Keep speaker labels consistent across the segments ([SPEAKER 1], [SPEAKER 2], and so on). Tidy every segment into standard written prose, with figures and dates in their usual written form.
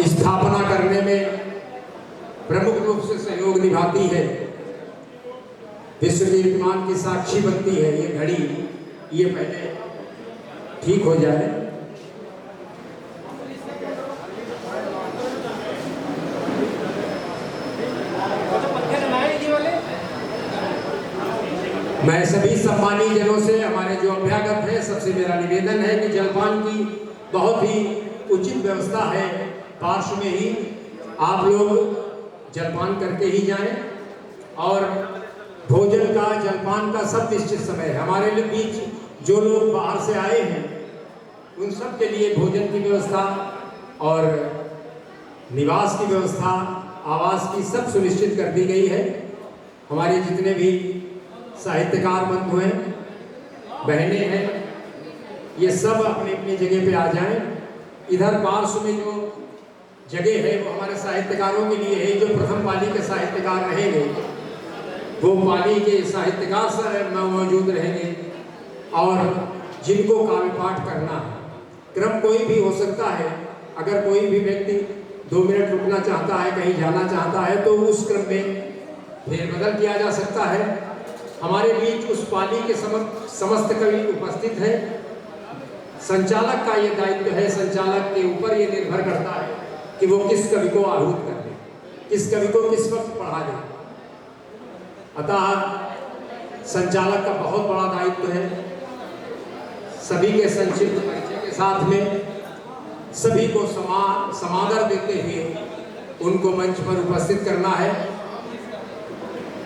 [SPEAKER 1] स्थापना करने में प्रमुख रूप से सहयोग निभाती है, विश्व कीर्तिमान की साक्षी बनती है ये घड़ी। ये पहले ठीक हो जाए। मैं सभी सम्मानीय जनों से, हमारे जो अभ्यागत हैं, सबसे मेरा निवेदन है कि जलपान की बहुत ही उचित व्यवस्था है। पार्श्व में ही आप लोग जलपान करके ही जाएं और भोजन का, जलपान का सब निश्चित समय है। हमारे बीच जो लोग बाहर से आए हैं उन सब के लिए भोजन की व्यवस्था और निवास की व्यवस्था, आवास की सब सुनिश्चित कर दी गई है। हमारे जितने भी साहित्यकार बंधु हैं, बहनें हैं, ये सब अपनी अपनी जगह पे आ जाएं। इधर पार्श्व में जो जगह है वो हमारे साहित्यकारों के लिए है। जो प्रथम पाली के साहित्यकार रहेंगे वो पाली के साहित्यकार मौजूद रहेंगे और जिनको काव्य पाठ करना है, क्रम कोई भी हो सकता है। अगर कोई भी व्यक्ति 2 मिनट रुकना चाहता है, कहीं जाना चाहता है, तो उस क्रम में फेरबदल किया जा सकता है। हमारे बीच उस पाली के समस्त कवि उपस्थित हैं। संचालक का ये दायित्व है, संचालक के ऊपर ये निर्भर करता है कि वो किस कवि को आहूत कर दे, किस कवि को किस वक्त पढ़ा दे। अतः संचालक का बहुत बड़ा दायित्व है। सभी के संक्षिप्त परिचय के साथ में सभी को समादर देते हुए उनको मंच पर उपस्थित करना है।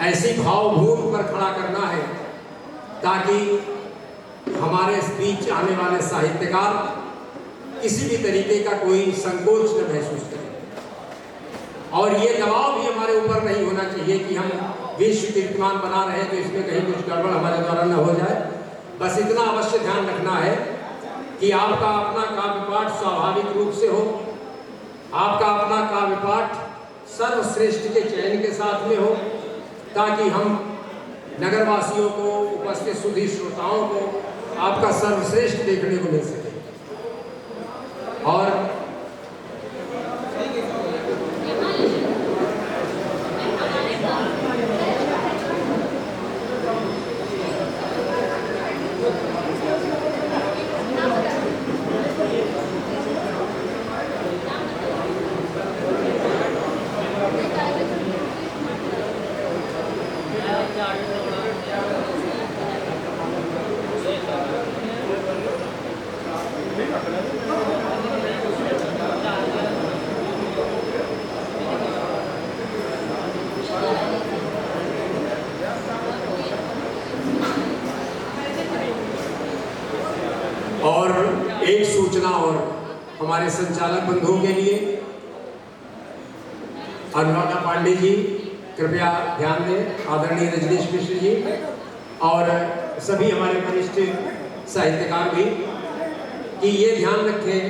[SPEAKER 1] ऐसी भावभूमि पर खड़ा करना है ताकि हमारे बीच आने वाले साहित्यकार किसी भी तरीके का कोई संकोच न महसूस करें। और ये दबाव भी हमारे ऊपर नहीं होना चाहिए कि हम विश्व कीर्तिमान बना रहे हैं तो इसमें कहीं कुछ गड़बड़ हमारे द्वारा न हो जाए। बस इतना अवश्य ध्यान रखना है कि आपका अपना काव्य पाठ स्वाभाविक रूप से हो, आपका अपना काव्य पाठ सर्वश्रेष्ठ के चयन के साथ में हो, ताकि हम नगरवासियों को, उपस्थित सुधी श्रोताओं को आपका सर्वश्रेष्ठ देखने को मिल सके। और एक सूचना और हमारे संचालक बंधुओं के लिए, अनुराधा पांडे जी कृपया ध्यान दें, आदरणीय रजनीश मिश्र जी और सभी हमारे वरिष्ठ साहित्यकार भी, कि ये ध्यान रखें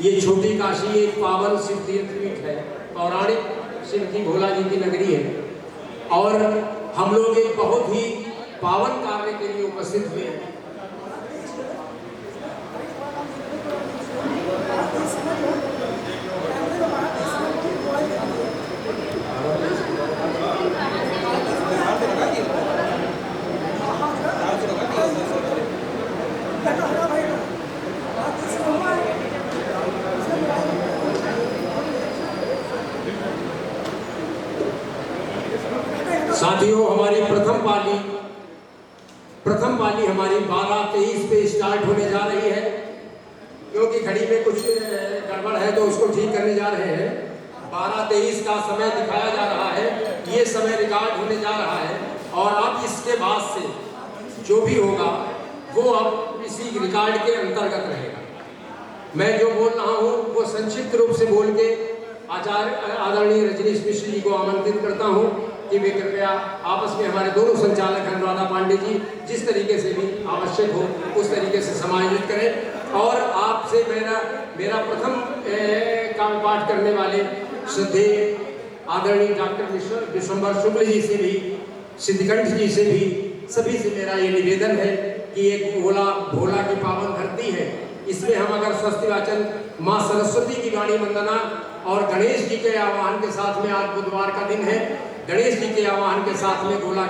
[SPEAKER 1] ये छोटी काशी एक पावन शिव तीर्थपीठ है, पौराणिक शिव की भोला जी की नगरी है और हम लोग एक बहुत ही पावन कार्य के लिए उपस्थित हुए हैं। साथियों, हमारी प्रथम पाली हमारी 12:23 पे स्टार्ट होने जा रही है। क्योंकि घड़ी में कुछ गड़बड़ है तो उसको ठीक करने जा रहे हैं। 12:23 का समय दिखाया जा रहा है, ये समय रिकॉर्ड होने जा रहा है और अब इसके बाद से जो भी होगा वो अब इसी रिकॉर्ड के अंतर्गत रहेगा। मैं जो बोल रहा हूँ वो संक्षिप्त रूप से बोल के आचार्य आदरणीय रजनीश मिश्र जी को आमंत्रित करता हूँ कि वे कृपया आपस में हमारे दोनों संचालक अनुराधा पांडे जी जिस तरीके से भी आवश्यक हो उस तरीके से समायोजित करें। और आपसे मेरा प्रथम काव्य पाठ करने वाले श्रद्धेय आदरणीय डॉक्टर विश्वंभर शुक्ल जी से भी, सिद्धकंठ जी से भी, सभी से मेरा ये निवेदन है कि एक भोला की पावन धरती है, इसमें हम अगर स्वस्ति वाचन माँ सरस्वती की वाणी वंदना और गणेश जी के आह्वान के साथ में, आज बुधवार का दिन है, गणेश जी के आह्वान के साथ में भोला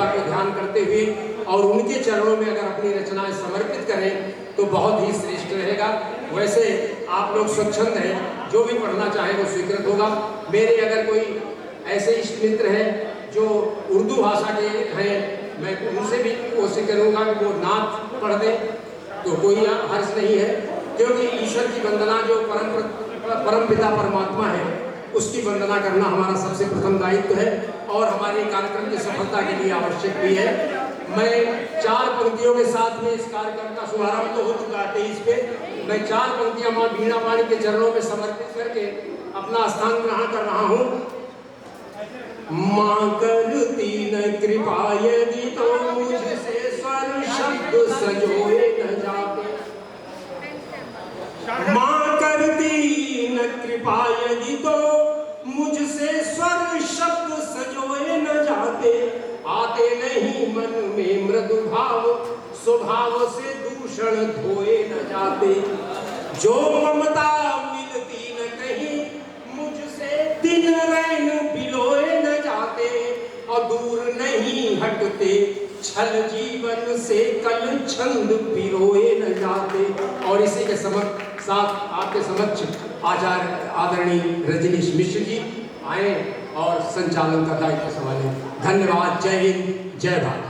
[SPEAKER 1] को ध्यान करते हुए और उनके चरणों में अगर अपनी रचनाएं समर्पित करें तो बहुत ही श्रेष्ठ रहेगा। वैसे आप लोग स्वच्छंद हैं, जो भी पढ़ना चाहे वो स्वीकृत होगा। मेरे अगर कोई ऐसे इष्ट मित्र हैं जो उर्दू भाषा के हैं, मैं उनसे भी कोशिश करूँगा कि वो नात पढ़ दें, तो कोई हर्ष नहीं है, क्योंकि ईश्वर की वंदना जो परम पिता परमात्मा है, उसकी वंदना करना हमारा सबसे प्रथम दायित्व है और हमारे कार्यक्रम की सफलता के लिए आवश्यक भी है। मैं 4 पंक्तियों के साथ में इस कार्यक्रम का शुभारंभ तो हो चुका है 23 पे, मैं 4 पंक्तियां मां वीणा वाणी के चरणों में समर्पित करके अपना स्थान ग्रहण कर रहा हूं। मां करती न कृपा यदि तो मुझसे स्वर शब्द सजोए न जाते, मां करती न कृपा यदि तो मुझसे स्वर शब्द सजोए न जाते, आते नहीं मन में मृदु भाव, स्वभाव से दूषण धोए न जाते, जो ममता मिलती न कहीं मुझसे दिन रैन बिलोए न जाते, और दूर नहीं हटते छल जीवन से कल छंद पिरोए न जाते। और इसी के साथ आपके समक्ष आचार्य आदरणीय रजनीश मिश्र जी आए और संचालन का दायित्व संभाले। धन्यवाद। जय हिंद, जय भारत।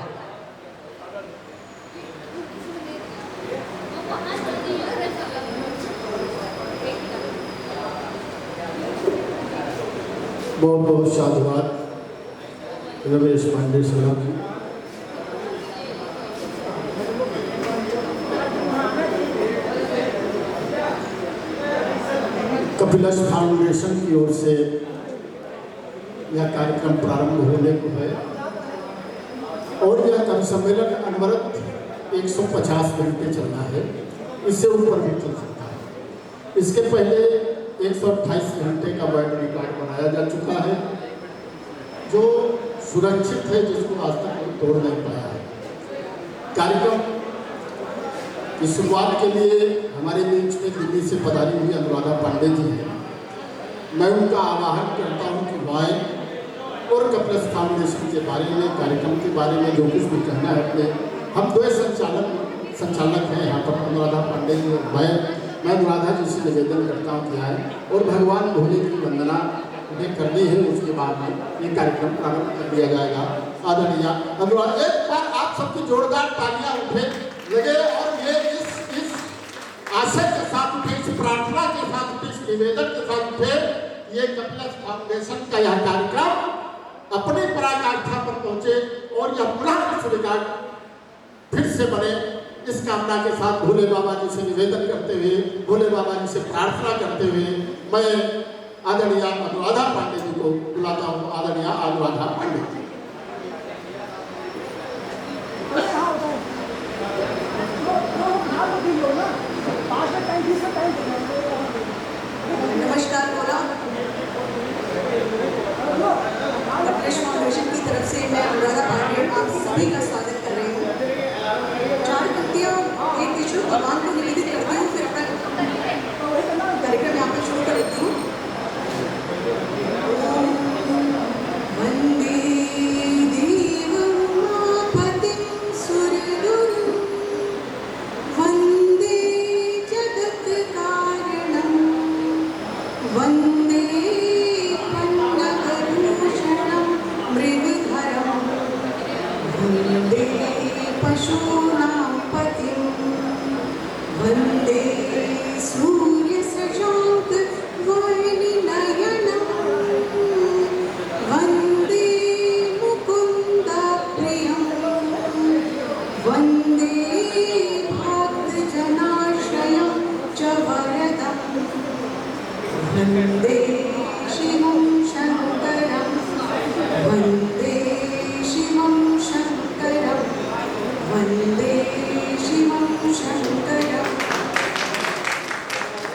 [SPEAKER 2] बहुत बहुत साधुवाद रमेश पांडे साहब जी। कपिलस फाउंडेशन की ओर से यह कार्यक्रम प्रारंभ होने को है और यह कवि सम्मेलन अनवरत 150 घंटे चलना है, इससे ऊपर भी चल सकता है। इसके पहले 128 घंटे का वर्ल्ड रिकॉर्ड बनाया जा चुका है, जो सुरक्षित है, जिसको आज तक कोई तोड़ नहीं पाया है। कार्यक्रम की शुरुआत के लिए हमारे बीच में दिल्ली से पधारी हुई अनुराधा पांडे जी हैं। मैं उनका आह्वान करता हूं कि वाई और कपिलस फाउंडेशन के बारे में, कार्यक्रम के बारे में जो कुछ भी कहना है अपने, हम 2 संचालक हैं यहाँ पर, अनुराधा पांडे जी और मैं अनुराधा जी से निवेदन करता हूँ कि आए और भगवान भोले की वंदना उन्हें करनी है। उसके बाद में ये कार्यक्रम प्रारंभ कर दिया जाएगा। आदरणीय अनुराधा, एक बार आप सबकी जोरदार तालियां उठे लगे और ये इस आशय के साथ उठे, इस प्रार्थना के साथ उठे, इस निवेदन के साथ उठे, ये कपिलस फाउंडेशन का यह कार्यक्रम अपनी पराकाष्ठा पर पहुंचे और यह पुनः विश्व रिकॉर्ड फिर से बने, इस कामना के साथ भोले बाबा जी से निवेदन करते हुए, भोले बाबा जी से प्रार्थना करते हुए मैं आदरणीय अनुराधा पांडे जी को बुलाता हूँ। आदरणीय अनुराधा पांडे जी।
[SPEAKER 3] नमस्कार बोला। कपिलस फाउंडेशन की तरफ से मैं अनुराधा पांडे आप सभी का स्वागत कर रही हूँ। 4 पंक्तियाँ एक विष्णु भगवान को निवेदित करती हूँ, फिर अपना कार्यक्रम यहाँ पर शुरू कर देती हूँ। वंदे देवं मापतिं सुरगुरुं, वंदे जगत् कारणं, वंदे पन्नगभूषणं मृगधरं, वंदे पशूनां पतिं, वंदे सूर्यशशाङ्क वाहिनीनयनं, वंदे मुकुन्दप्रियं, वंदे भक्तजनाश्रयं च वरदं, वंदे शिवं शङ्करं, वंदे शिवं शङ्करं, वंदे शिवं शङ्करं।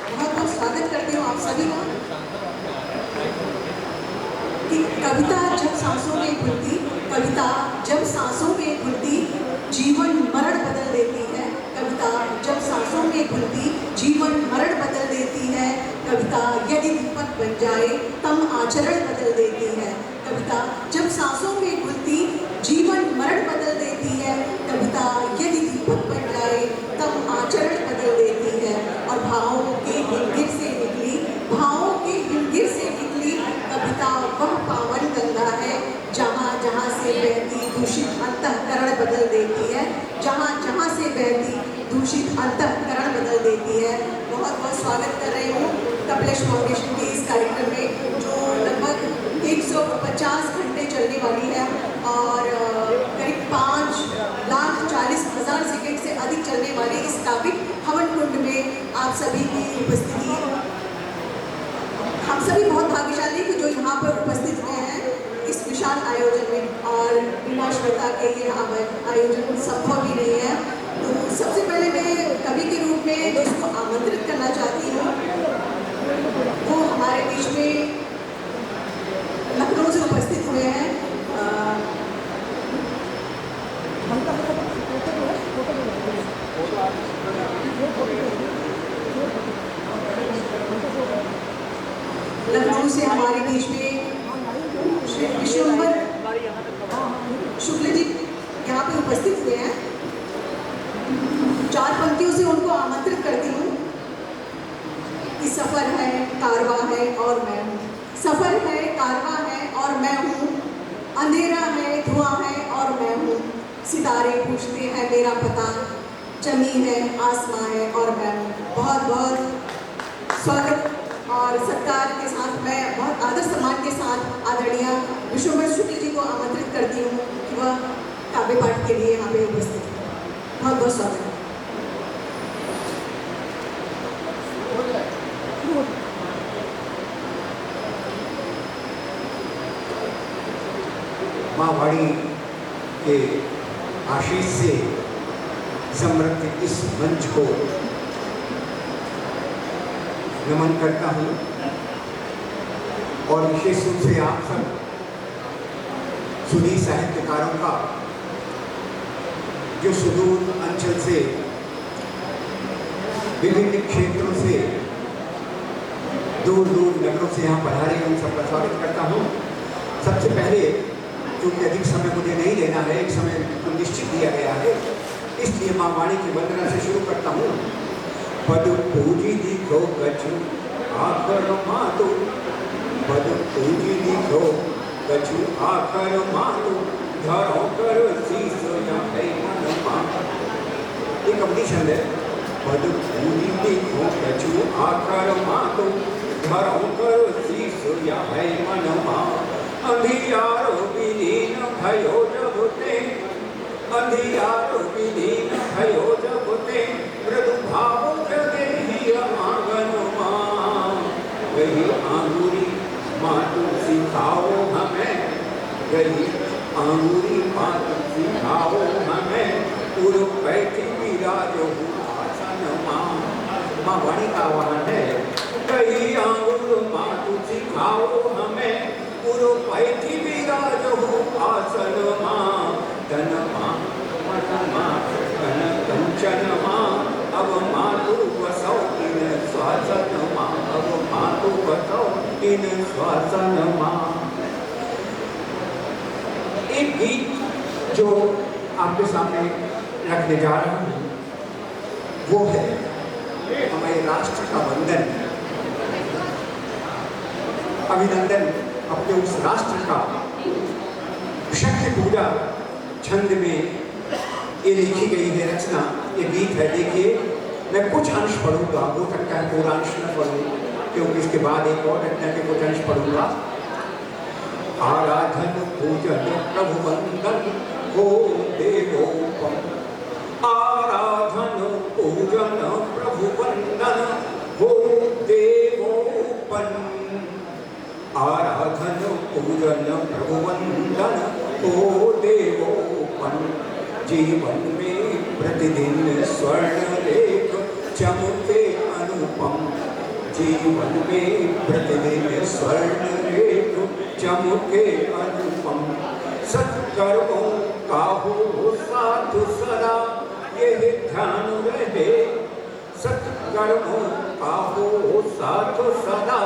[SPEAKER 3] बहुत बहुत स्वागत करती हूँ आप सभी का। कि कविता जब सांसों में घुलती, कविता जब सांसों में घुलती, जीवन मरण बदल देती है। कविता जब सांसों में घुलती, जीवन मरण बदल देती है। कविता यदि दीपक बन आचरण बदल देती है। कविता जब सांसों में घुलती जीवन मरण बदल देती है। कविता यदि दीपक बन जाए तब आचरण बदल देती है। और भावों के हिमगिर से निकली कविता वह पावन गंगा है जहाँ जहाँ से बहती दूषित अंतःकरण बदल देती है। जहाँ से बहती दूषित अंतःकरण बदल देती है। बहुत बहुत स्वागत कर रही हूँ कपिलेश फाउंडेशन के इस कार्यक्रम में जो लगभग 150 घंटे चलने वाली है और करीब 5,40,000 सेकेंड से अधिक चलने वाले इस काव्यिक हवन कुंड में आप सभी की उपस्थिति, हम सभी बहुत भाग्यशाली कि जो यहाँ पर उपस्थित हुए हैं इस विशाल आयोजन में, और बिना श्वेता के ये आयोजन संभव ही नहीं है। तो सबसे पहले मैं कवि के रूप में जिसको आमंत्रित करना चाहती हूँ वो हमारे बीच में लखनऊ से उपस्थित हुए हैं लखनऊ से हमारे बीच में श्री विश्वम्बर शुक्ल जी यहाँ पे उपस्थित हुए हैं। 4 पंक्तियों से उनको आमंत्रित करती हूँ कि सफ़र है, कारवां है और मैं हूँ। सफ़र है, कारवां है और मैं हूँ। अंधेरा है, धुआं है और मैं हूँ। सितारे पूछते हैं मेरा पता, जमीन है, आसमां है और मैं हूँ। बहुत बहुत स्वागत और सत्कार के साथ मैं बहुत आदर सम्मान के साथ आदरणीय विश्वम्बर शुक्ल जी को आमंत्रित करती हूँ कि वह काव्य पाठ के लिए यहाँ पे उपस्थित है। बहुत बहुत स्वागत है।
[SPEAKER 4] माँ वाणी के आशीष से समृद्ध इस मंच को नमन करता हूँ और विशेष रूप से आप सब सुनी साहित्यकारों का जो सुदूर अंचल से विभिन्न क्षेत्रों से दूर दूर नगरों से यहाँ पधारे उन सबका स्वागत करता हूँ। सबसे पहले क्योंकि अधिक समय मुझे नहीं लेना है, एक समय बिल्कुल निश्चित दिया गया है, इसलिए माँ वाणी की वंदना से शुरू करता हूँ। पद पूजी दिखो कछु आकर मातु, पद पूजी दिखो कछु आकर मातु, धरो कर शीश या है मन मातु। एक अपनी छंद है। पद पूजी दिखो कछु आकर मातु, धरो कर शीश या है मन मातु। अंधियारो विलीन भयो जब ते, अंधियारो विलीन भयो जब ते, मृदुभाव जगे ही आंगन माँ। गई आंगुरी मातु सिखाओ हमें, गई आंगुरी मातु सिखाओ हमें, पूर्व बैठी विराजो आसन माँ। माँ वाणी का आह्वान है। गई आंगुर मातु सिखाओ हमें, पूर्व बैठी विराजो आसन माँ। धन माँ मन माँ धन कंचन माँ, अब मातु बसौ इन स्वासन माँ, अब मातु बसौ इन स्वासन माँ। एक गीत जो आपके सामने रखने जा रहा हूँ वो है हमारे राष्ट्र का वंदन। अभिनंदन अपने उस राष्ट्र का शक्ति पूजा छंद में ये लिखी गई है रचना, ये गीत है। देखिए मैं कुछ अंश पढ़ूंगा, हो सकता है पूरा अंश न पढ़ूं क्योंकि इसके बाद एक और रचना के कुछ अंश पढ़ूंगा। आराधन पूजन प्रभु वंदन हो देवोपम, आराधन पूजन प्रभु वंदन हो देवोपम, आराधन पूजन प्रभु वंदन हो देवोपम। जीवन में प्रतिदिन स्वर्ण रेख चमके अनुपम, जीवन में प्रतिदिन स्वर्ण रेख चमके अनुपम। सत्कर्मों का हो साथ सदा ये ध्यान रहे, सत्कर्मों का हो साथ सदा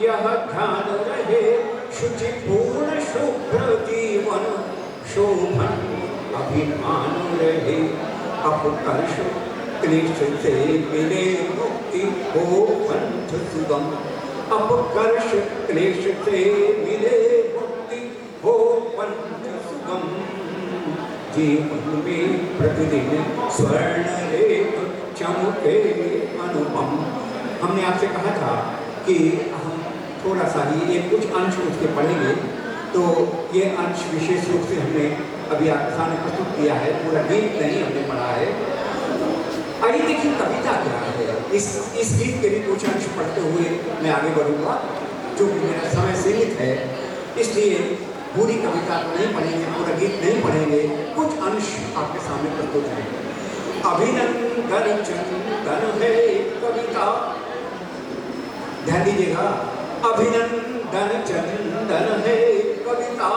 [SPEAKER 4] यह ध्यान रहे शुचिपूर्ण शुभ्र जीवन शोभन अभिमान रहे अपकर्ष क्लेश से मिले मुक्ति हो पंथ सुगम अपकर्ष क्लेश से मिले मुक्ति हो पंथ सुगम जीवन में प्रतिदिन स्वर्ण रेख चमके अनुपम। हमने आपसे कहा था कि हम थोड़ा सा ही एक कुछ अंश उसके पढ़ेंगे, तो ये अंश विशेष रूप से हमने अभी आपके सामने प्रस्तुत किया है, पूरा गीत नहीं हमने पढ़ा है। आइए देखिए कविता क्या है। इस गीत के भी कुछ अंश पढ़ते हुए मैं आगे बढ़ूंगा, क्योंकि मेरा समय सीमित है, इसलिए पूरी कविता को नहीं पढ़ेंगे, पूरा गीत नहीं पढ़ेंगे, कुछ अंश आपके सामने प्रस्तुत है। अभिनंदन चंदन है कविता, ध्यान दीजिएगा, अभिनंदन चंदन है कविता,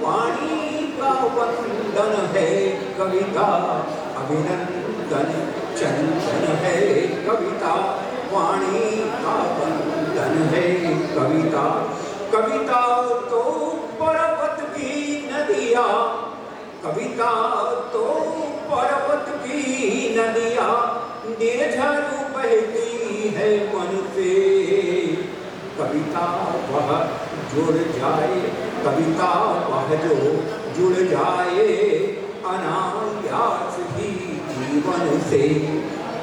[SPEAKER 4] वाणी का वंदन है कविता, अभिनंदन चंदन है कविता, वाणी का वंदन है कविता। कविता तो पर्वत की नदिया, कविता तो पर्वत की नदिया, निर्झर बहती है मन से, कविता वह जुड़ जाए, कविता वह जो जुड़ जाए अनायास ही जीवन से,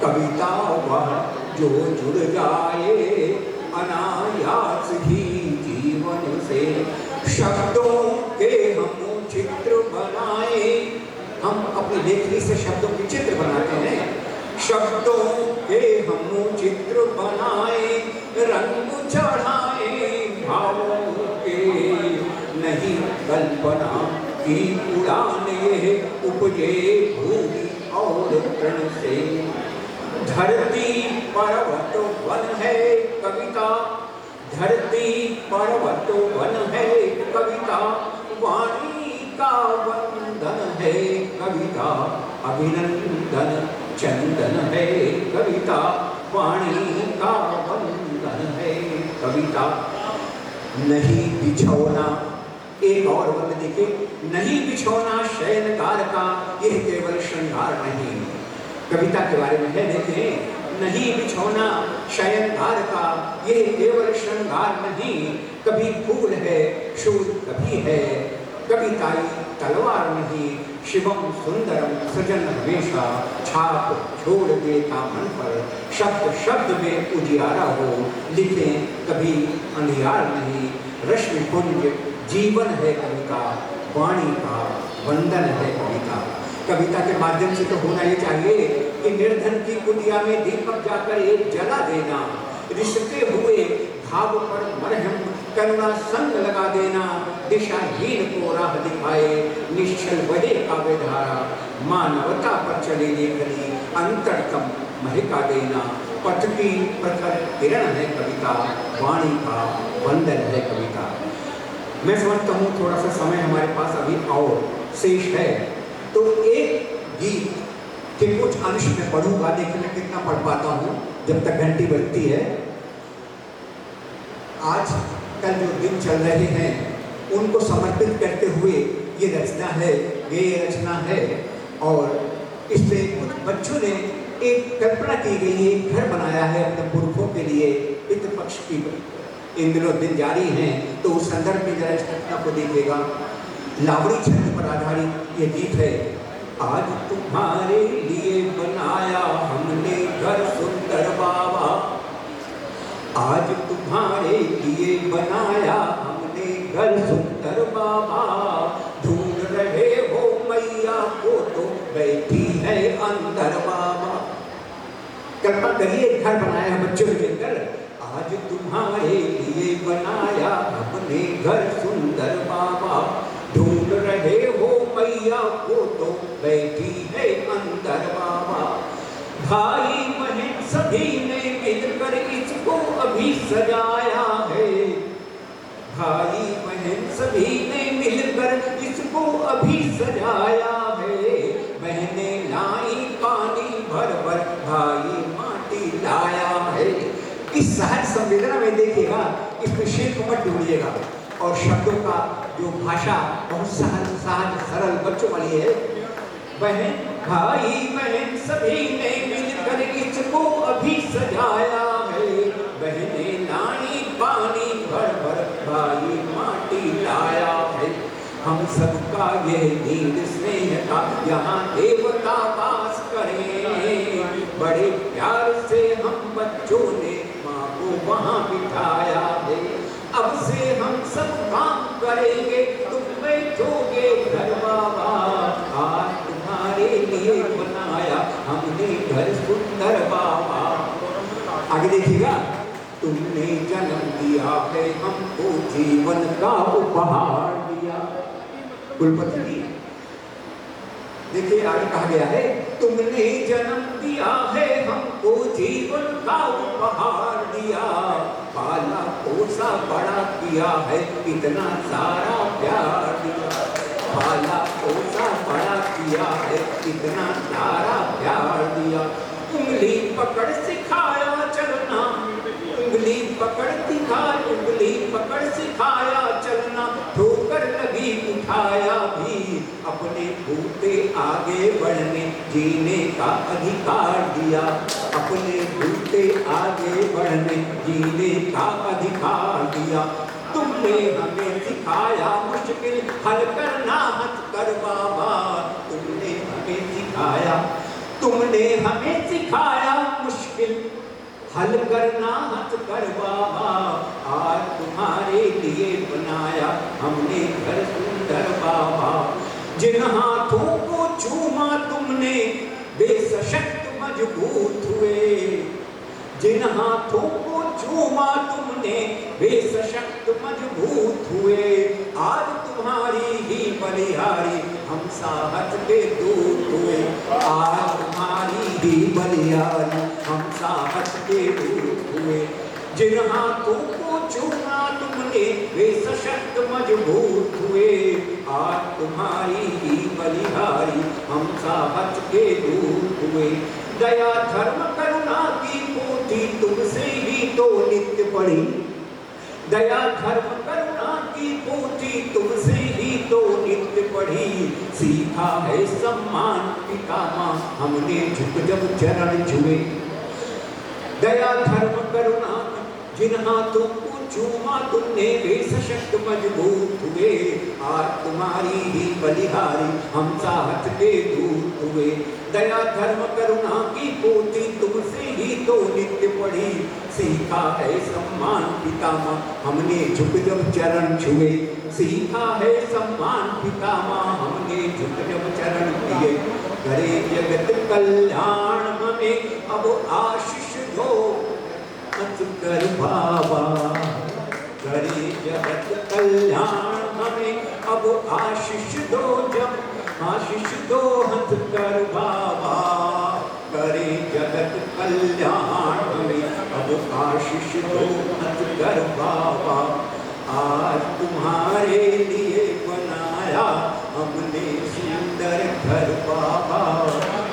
[SPEAKER 4] कविता वह जो जुड़ जाए अनायास ही जीवन से। शब्दों के हम चित्र बनाए, हम अपनी लेखनी से शब्दों के चित्र बनाते हैं, शब्दों के हम चित्र बनाए, रंग चढ़ाए भावों के, नहीं कल्पना की उड़ान ये उपजे भूमि और तृण से। धरती पर्वत वन है कविता, धरती पर्वत वन है कविता, वाणी का वंदन है कविता, अभिनंदन चंदन है कविता, वाणी का वंदन है कविता। नहीं बिछौना, एक और वंद देखिए, नहीं बिछौना शयनगार का यह केवल श्रृंगार नहीं, कविता के बारे में है, देखें, नहीं बिछौना शयनगार का यह केवल श्रृंगार नहीं, कभी फूल है शूल कभी है, कविताई तलवार नहीं, शिवम सुंदरम सृजन हमेशा, छाप छोड़ देता मन पर, शब्द शब्द में उजियारा हो, लिखे कभी अंधियार नहीं, रश्मि पुंज जीवन है कविता, वाणी का वंदन है कविता। कविता के माध्यम से तो होना ये चाहिए कि निर्धन की कुटिया में दीपक जाकर एक जला देना, रिश्ते हुए भाव पर मरहम करुणा संग लगा देना, दिशाहीन को राह दिखाए निश्चल बहे काव्य धारा, मानवता पर चले लेखनी अंतरतम महका देना, पथ की प्रखर किरण है कविता, वाणी का वंदन है कविता। मैं समझता हूँ थोड़ा सा समय हमारे पास अभी और शेष है, तो एक गीत के कुछ अंश में पढ़ूंगा, देखिए मैं कितना पढ़ पाता हूँ जब तक घंटी बजती है। आज कल जो दिन चल रहे हैं उनको समर्पित करते हुए ये रचना है, ये रचना है, और इसमें कुछ बच्चों ने एक कल्पना की गई है, एक घर बनाया है अपने पुरखों के लिए, पितृ पक्ष की इन दिनों दिन जारी हैं, तो उस संदर्भ में जरा इस घटना को देखिएगा। लावड़ी छंद पर आधारित ये गीत है। आज तुम्हारे लिए बनाया हमने घर सुंदर बाबा, आज तुम्हारे लिए बनाया हमने घर सुंदर बाबा, ढूंढ रहे हो मैया को तो बैठी है अंदर बाबा। कल्पना करिए घर बनाया है बच्चों के अंदर, आज तुम्हारे लिए बनाया हमने घर सुंदर बाबा, ढूंढ रहे हो मैया को तो बैठी है अंदर बाबा। भाई बहन सभी ने मिलकर इसको अभी सजाया है, भाई बहन सभी ने मिलकर इसको अभी सजाया है, बहनें लाई पानी भर भर भाई माटी लाया है, इस सहज संवेदना में देखिएगा, इसमें शिल्प मत ढूंढिएगा। और शब्दों का जो भाषा बहुत सहज सहज सरल बच्चों वाली है। बहन भाई बहन सभी ने मिलकर इसको अभी सजाया है। बहने लानी पानी भर भर, भाई माटी लाया है। हम सबका यह नीड स्नेह का यहाँ देवता वास करें। बड़े प्यार से हम बच्चों ने माँ को वहाँ बिठाया है। अब से हम सब काम करेंगे, तुम बैठोगे घर बाबा। आज तुम्हारे लिए बनाया हमने घर सुंदर बाबा। आगे देखिएगा, तुमने जन्म दिया है हमको, जीवन का उपहार दिया। कुलपति जी देखिए आगे कहा गया है, तुमने जन्म दिया है हमको, जीवन का उपहार दिया। पाला पोसा बड़ा किया है, इतना सारा प्यार दिया। पाला पोसा बड़ा किया है, इतना सारा प्यार दिया। उंगली पकड़ सिखाया चलना, उंगली पकड़ दिखाया, उंगली पकड़ सिखाया चलना। ठोकर लगी उठाया भी, अपने बूते आगे बढ़ने जीने का अधिकार दिया। अपने बूते आगे बढ़ने जीने का अधिकार दिया। तुमने हमें सिखाया मुश्किल हल करना मत कर बाबा। तुमने हमें सिखाया, तुमने हमें सिखाया मुश्किल हल करना मत कर बाबा। आज तुम्हारे लिए बनाया हमने घर सुंदर बाबा। जिन हाथों को चूमा तुमने बेसशक्त मजबूत हुए। जिन हाथों को चूमा तुमने बेसशक्त मजबूत हुए। आज तुम्हारी ही बलिहारी हम साहस के दूत हुए। आज तुम्हारी ही बलिहारी हम साहस के दूत हुए। जिन हाथों को चूमा तुमने बेसशक्त मजबूत हुए। आज तुम्हारी ही बलिहारी हम साहस के दूत हुए। दया धर्म करुणा की पोथी तुमसे ही तो नित्य पढ़ी। दया धर्म करुणा की पोथी तुमसे ही तो नित्य पढ़ी। सीखा है सम्मान पिता माँ हमने झुक जब चरण छुए। दया धर्म करुणा जिन हाथों को चूमा तुमने बेसशक्त मजबूत हुए। आज तुम्हारी ही बलिहारी हम साहस के दूत हुए। दया धर्म करुणा की पोथी तुमसे ही तो नित्य पढ़ी। सीखा है सम्मान पिता माँ हमने झुक जब चरण छुए। सीखा है सम्मान पिता माँ हमने झुक जब चरण किए। करे जगत कल्याण हमें अब आशीष दो मत कर बाबा। करे जगत कल्याण हमें अब आशीष दो, जब आशीष दो हथ कर बाबा। करे जगत कल्याण हमें अब आशीष दो हथ कर बाबा। आज तुम्हारे लिए बनाया हमने सुंदर घर बाबा।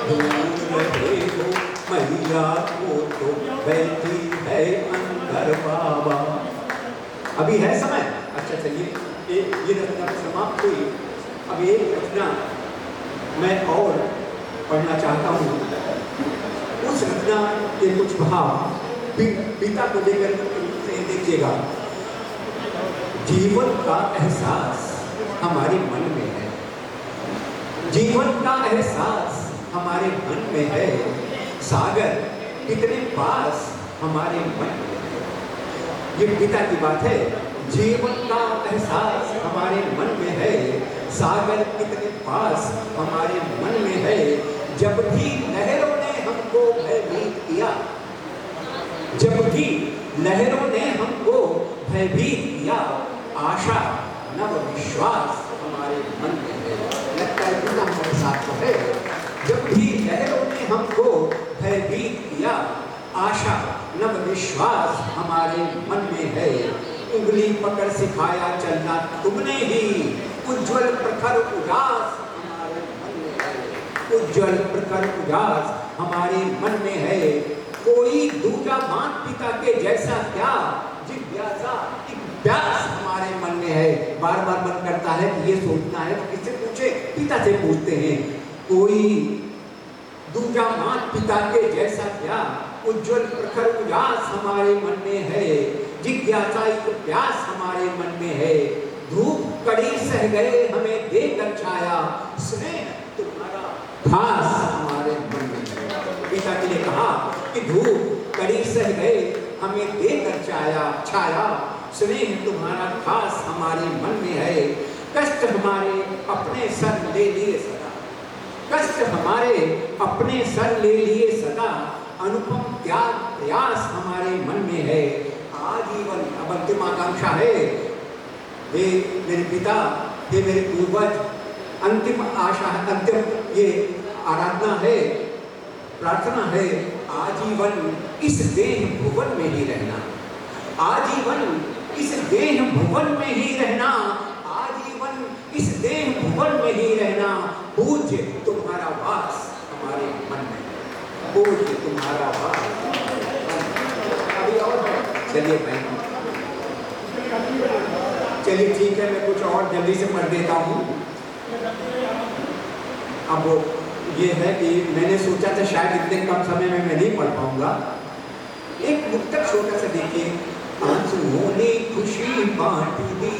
[SPEAKER 4] दूर रहे हो मैया को तो बैठी है अंदर बाबा। अभी है समय, अच्छा चलिए ये रचना समाप्त हुई। अब एक रचना मैं और पढ़ना चाहता हूँ। उस रचना के कुछ भाव पिता को लेकर देखिएगा। जीवन का एहसास हमारे मन में है। जीवन का एहसास हमारे मन में है। सागर कितने पास हमारे मन में है। ये पिता की बात है। जीवन का एहसास हमारे मन में है। सागर कितने पास हमारे मन में है। जब भी लहरों ने हमको भयभीत किया, जब भी लहरों ने हमको भयभीत किया, आशा नव विश्वास हमारे मन में है। लगता है पिता हमारे साथ तो है। जब भी लहरों ने हमको भयभीत किया, आशा नव विश्वास हमारे मन में है। उंगली पकड़ सिखाया चलना तुमने ही, उज्जवल प्रखर उजास हमारे मन में है। उज्जवल प्रखर उजास हमारे मन में है। कोई दूजा बात पिता पिता के जैसा क्या जिज्ञासा, एक प्यास हमारे मन में है। बार बार मन करता है कि ये सोचना है तो किससे पूछे, पिता से पूछते हैं। कोई दूजा मात पिता के जैसा क्या, उज्जवल प्रखर उजास हमारे मन में है। जिज्ञासा एक प्यास हमारे मन में है। धूप कड़ी सह गए हमें देकर छाया, स्नेह तुम्हारा खास हमारे मन में है। पिता के लिए कहा कि धूप कड़ी सह गए हमें देकर छाया, स्नेह तुम्हारा खास हमारे मन में है। कष्ट हमारे अपने सर ले लिए सदा, कष्ट हमारे अपने सर ले लिए सदा, अनुपम त्याग प्रयास हमारे मन में है। आजीवन अब अंतिम आकांक्षा है, हे मेरे पिता, हे मेरे पूर्वज, अंतिम आशा है, अंतिम ये आराधना है, प्रार्थना है, आजीवन इस देह भुवन में ही रहना, आजीवन इस देह भुवन में ही रहना, आजीवन इस देह भुवन में ही रहना। पूज्य तुम्हारा वास हमारे मन में, पूज्य तुम्हारा वास। अभी और चलिए भाई, चलिए ठीक है, मैं कुछ और जल्दी से पढ़ देता हूँ। अब ये है कि मैंने सोचा था शायद इतने कम समय में मैं नहीं पढ़ पाऊंगा। एक मुक्तक छोटा सा देखिए। आंसुओं ने खुशी बांट दी,